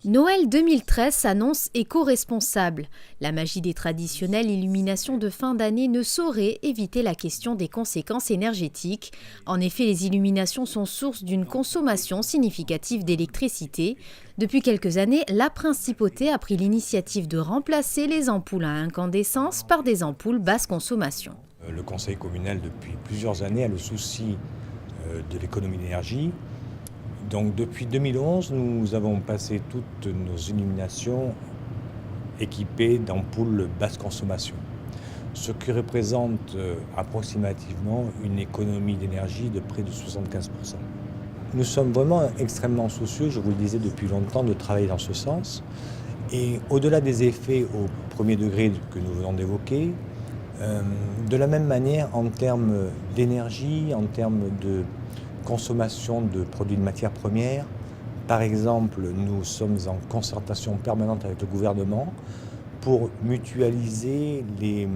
Noël 2013 s'annonce éco-responsable. La magie des traditionnelles illuminations de fin d'année ne saurait éviter la question des conséquences énergétiques. En effet, les illuminations sont source d'une consommation significative d'électricité. Depuis quelques années, la principauté a pris l'initiative de remplacer les ampoules à incandescence par des ampoules basse consommation. Le conseil communal, depuis plusieurs années, a le souci de l'économie d'énergie. Donc depuis 2011, nous avons passé toutes nos illuminations équipées d'ampoules basse consommation, ce qui représente approximativement une économie d'énergie de près de 75%. Nous sommes vraiment extrêmement soucieux, je vous le disais depuis longtemps, de travailler dans ce sens. Et au-delà des effets au premier degré que nous venons d'évoquer, de la même manière en termes d'énergie, en termes de consommation de produits de matières premières. Par exemple, nous sommes en concertation permanente avec le gouvernement pour mutualiser les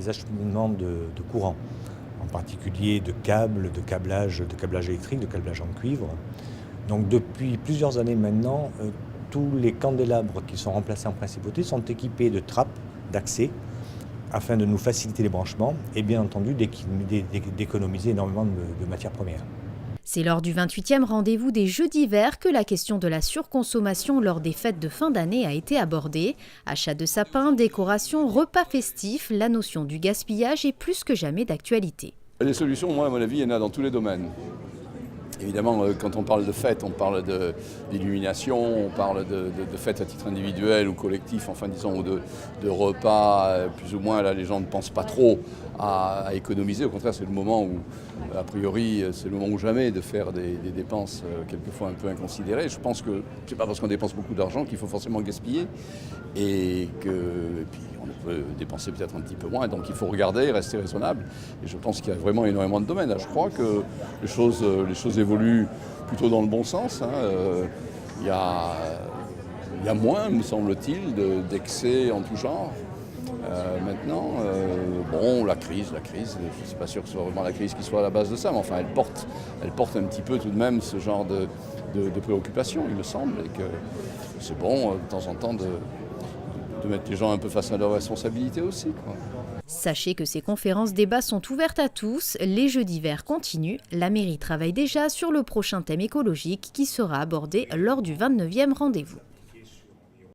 acheminements de courant, en particulier de câbles, de câblage électrique, de câblage en cuivre. Donc depuis plusieurs années maintenant, tous les candélabres qui sont remplacés en principauté sont équipés de trappes d'accès afin de nous faciliter les branchements et bien entendu d'économiser énormément de matières premières. C'est lors du 28e rendez-vous des Jeux d'hiver que la question de la surconsommation lors des fêtes de fin d'année a été abordée. Achat de sapins, décoration, repas festifs, la notion du gaspillage est plus que jamais d'actualité. Les solutions, moi, à mon avis, il y en a dans tous les domaines. Évidemment, quand on parle de fêtes, on parle d'illumination, on parle de fêtes à titre individuel ou collectif, enfin disons, ou de repas, plus ou moins, là les gens ne pensent pas trop à économiser. Au contraire, c'est le moment où, a priori, c'est le moment ou jamais de faire des dépenses quelquefois un peu inconsidérées. Je pense que c'est pas parce qu'on dépense beaucoup d'argent qu'il faut forcément gaspiller et puis on peut dépenser peut-être un petit peu moins, donc il faut regarder, rester raisonnable. Et je pense qu'il y a vraiment énormément de domaines. Là, je crois que les choses évoluent plutôt dans le bon sens. Il y a moins, me semble-t-il, d'excès en tout genre. Maintenant, la crise, je ne suis pas sûr que ce soit vraiment la crise qui soit à la base de ça, mais enfin, elle porte un petit peu tout de même ce genre de préoccupation, il me semble, et que c'est bon, de temps en temps, de mettre les gens un peu face à leurs responsabilités aussi, quoi. Sachez que ces conférences-débats sont ouvertes à tous, les Jeux d'hiver continuent, la mairie travaille déjà sur le prochain thème écologique qui sera abordé lors du 29e rendez-vous.